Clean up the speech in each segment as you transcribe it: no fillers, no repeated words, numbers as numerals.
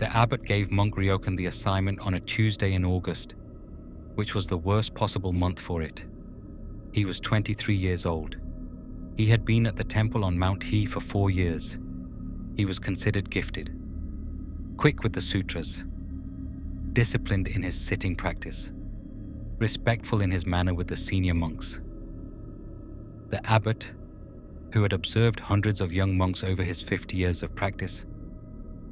The abbot gave monk Ryokan the assignment on a Tuesday in August, which was the worst possible month for it. He was 23 years old. He had been at the temple on Mount He for 4 years. He was considered gifted, quick with the sutras, disciplined in his sitting practice, respectful in his manner with the senior monks. The abbot, who had observed hundreds of young monks over his 50 years of practice,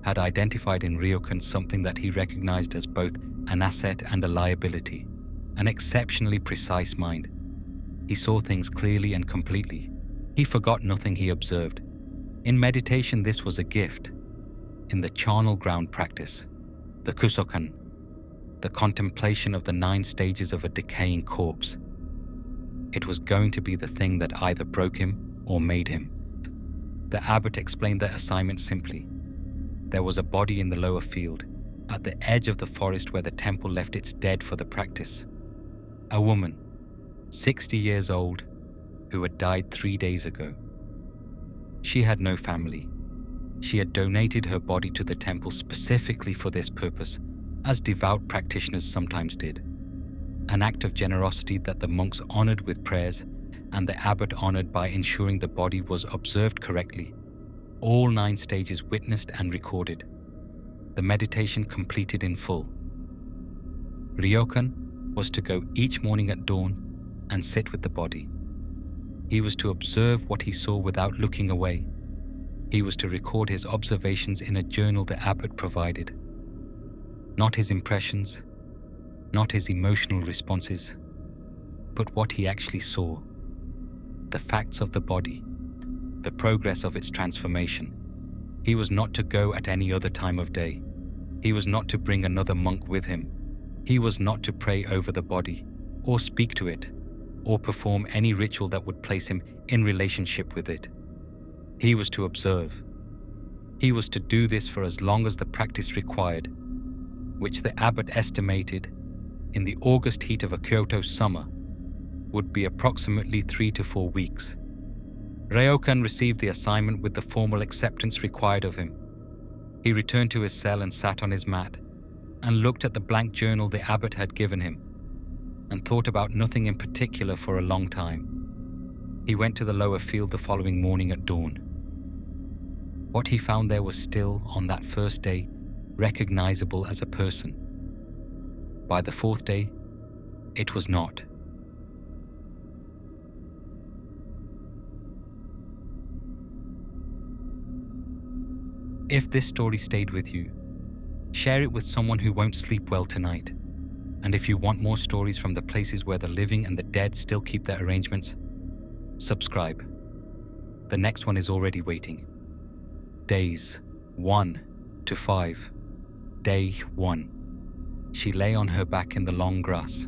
had identified in Ryokan something that he recognized as both an asset and a liability, an exceptionally precise mind. He saw things clearly and completely. He forgot nothing he observed. In meditation, this was a gift. In the charnel ground practice, the kusokan, the contemplation of the 9 stages of a decaying corpse, it was going to be the thing that either broke him or made him. The abbot explained their assignment simply. There was a body in the lower field, at the edge of the forest where the temple left its dead for the practice. A woman, 60 years old, who had died 3 days ago. She had no family. She had donated her body to the temple specifically for this purpose, as devout practitioners sometimes did. An act of generosity that the monks honored with prayers and the abbot honored by ensuring the body was observed correctly. All 9 stages witnessed and recorded. The meditation completed in full. Ryokan was to go each morning at dawn and sit with the body. He was to observe what he saw without looking away. He was to record his observations in a journal the abbot provided. Not his impressions, not his emotional responses, but what he actually saw. The facts of the body, the progress of its transformation. He was not to go at any other time of day. He was not to bring another monk with him. He was not to pray over the body, or speak to it, or perform any ritual that would place him in relationship with it. He was to observe. He was to do this for as long as the practice required, which the abbot estimated, in the August heat of a Kyoto summer, would be approximately 3 to 4 weeks. Ryokan received the assignment with the formal acceptance required of him. He returned to his cell and sat on his mat, and looked at the blank journal the abbot had given him, and thought about nothing in particular for a long time. He went to the lower field the following morning at dawn. What he found there was still, on that first day, recognizable as a person. By the 4th day, it was not. If this story stayed with you, share it with someone who won't sleep well tonight. And if you want more stories from the places where the living and the dead still keep their arrangements, subscribe. The next one is already waiting. Days 1 to 5. Day 1. She lay on her back in the long grass.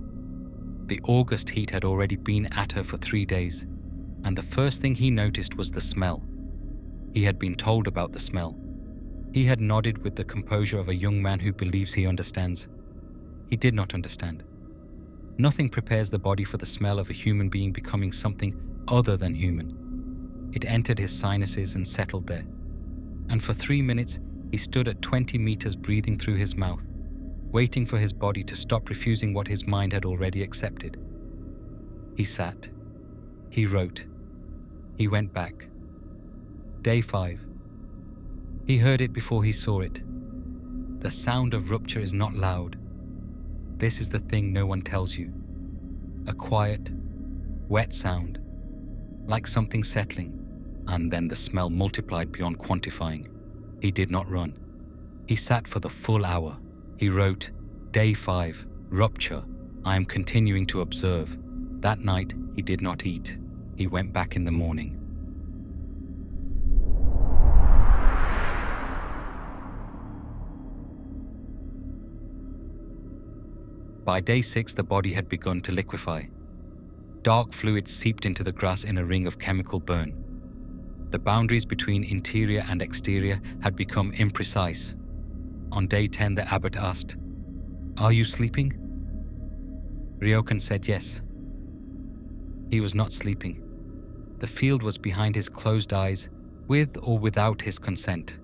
The August heat had already been at her for 3 days, and the first thing he noticed was the smell. He had been told about the smell. He had nodded with the composure of a young man who believes he understands. He did not understand. Nothing prepares the body for the smell of a human being becoming something other than human. It entered his sinuses and settled there. And for 3 minutes, he stood at 20 meters breathing through his mouth, waiting for his body to stop refusing what his mind had already accepted. He sat. He wrote. He went back. Day 5. He heard it before he saw it. The sound of rupture is not loud. This is the thing no one tells you. A quiet, wet sound, like something settling, and then the smell multiplied beyond quantifying. He did not run. He sat for the full hour. He wrote, Day 5, rupture. I am continuing to observe. That night, he did not eat. He went back in the morning. By day 6, the body had begun to liquefy. Dark fluid seeped into the grass in a ring of chemical burn. The boundaries between interior and exterior had become imprecise. On day 10, the abbot asked, "Are you sleeping?" Ryokan said yes. He was not sleeping. The field was behind his closed eyes, with or without his consent.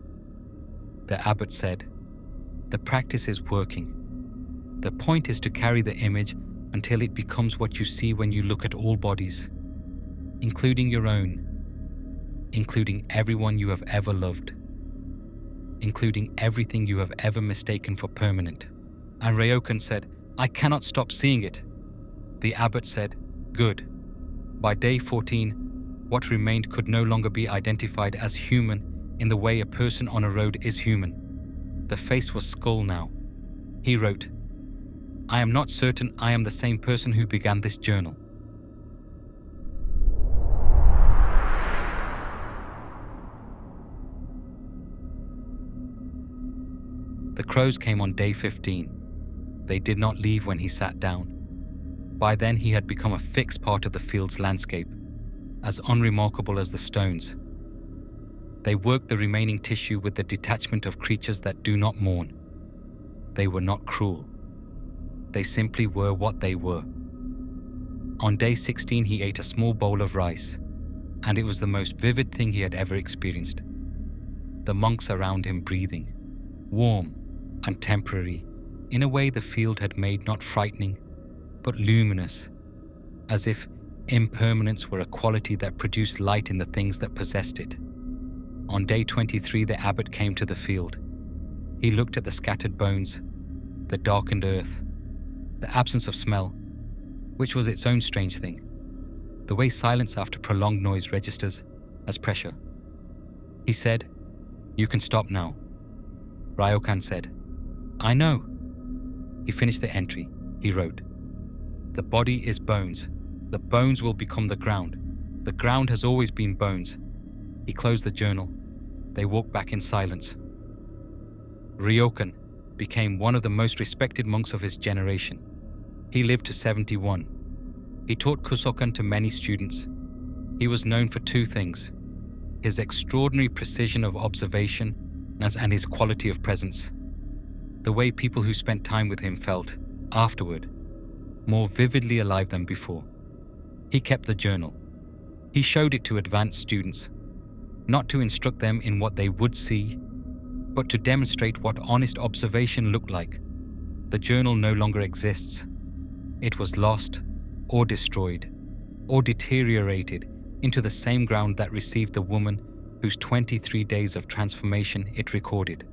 The abbot said, The practice is working. The point is to carry the image until it becomes what you see when you look at all bodies, including your own, including everyone you have ever loved, including everything you have ever mistaken for permanent. And Ryokan said, "I cannot stop seeing it." The abbot said, "Good." By day 14, what remained could no longer be identified as human in the way a person on a road is human. The face was skull now. He wrote, "I am not certain I am the same person who began this journal." The crows came on day 15. They did not leave when he sat down. By then he had become a fixed part of the field's landscape, as unremarkable as the stones. They worked the remaining tissue with the detachment of creatures that do not mourn. They were not cruel. They simply were what they were. On day 16 he ate a small bowl of rice, and it was the most vivid thing he had ever experienced. The monks around him breathing, warm and temporary, in a way the field had made not frightening, but luminous, as if impermanence were a quality that produced light in the things that possessed it. On day 23 the abbot came to the field. He looked at the scattered bones, the darkened earth, the absence of smell, which was its own strange thing, the way silence after prolonged noise registers as pressure. He said, "You can stop now." Ryokan said, "I know." He finished the entry. He wrote, "The body is bones. The bones will become the ground. The ground has always been bones." He closed the journal. They walked back in silence. Ryokan became one of the most respected monks of his generation. He lived to 71. He taught Kusokan to many students. He was known for two things: his extraordinary precision of observation and his quality of presence. The way people who spent time with him felt, afterward, more vividly alive than before. He kept the journal. He showed it to advanced students, not to instruct them in what they would see, but to demonstrate what honest observation looked like. The journal no longer exists. It was lost, or destroyed, or deteriorated into the same ground that received the woman whose 23 days of transformation it recorded.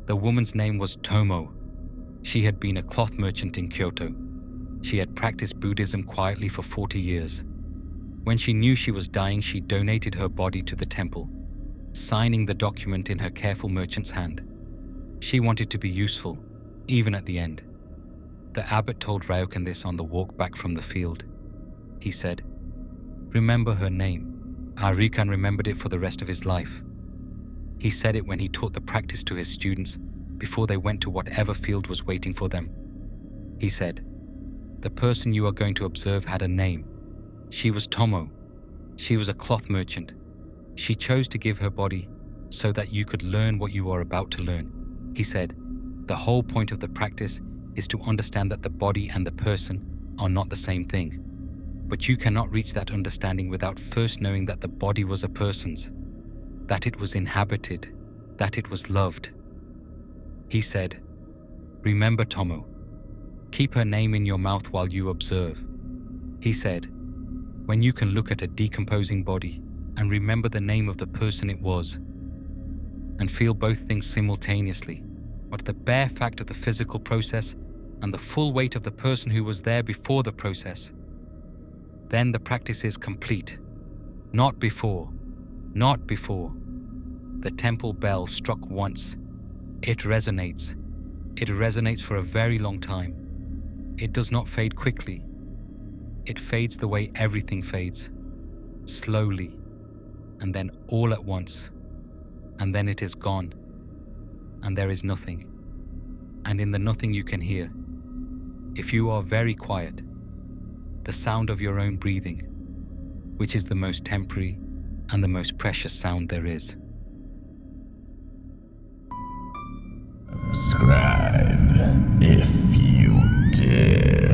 The woman's name was Tomo. She had been a cloth merchant in Kyoto. She had practiced Buddhism quietly for 40 years. When she knew she was dying, she donated her body to the temple, signing the document in her careful merchant's hand. She wanted to be useful, even at the end. The abbot told Ryokan this on the walk back from the field. He said, "Remember her name." Ryokan remembered it for the rest of his life. He said it when he taught the practice to his students before they went to whatever field was waiting for them. He said, "The person you are going to observe had a name. She was Tomo. She was a cloth merchant. She chose to give her body so that you could learn what you are about to learn." He said, "The whole point of the practice is to understand that the body and the person are not the same thing. But you cannot reach that understanding without first knowing that the body was a person's, that it was inhabited, that it was loved." He said, "Remember Tomo. Keep her name in your mouth while you observe." He said, "When you can look at a decomposing body and remember the name of the person it was, and feel both things simultaneously, but the bare fact of the physical process and the full weight of the person who was there before the process, then the practice is complete. Not before. Not before." The temple bell struck once. It resonates. It resonates for a very long time. It does not fade quickly. It fades the way everything fades, slowly, and then all at once, and then it is gone, and there is nothing. And in the nothing you can hear, if you are very quiet, the sound of your own breathing, which is the most temporary and the most precious sound there is. Subscribe if you dare.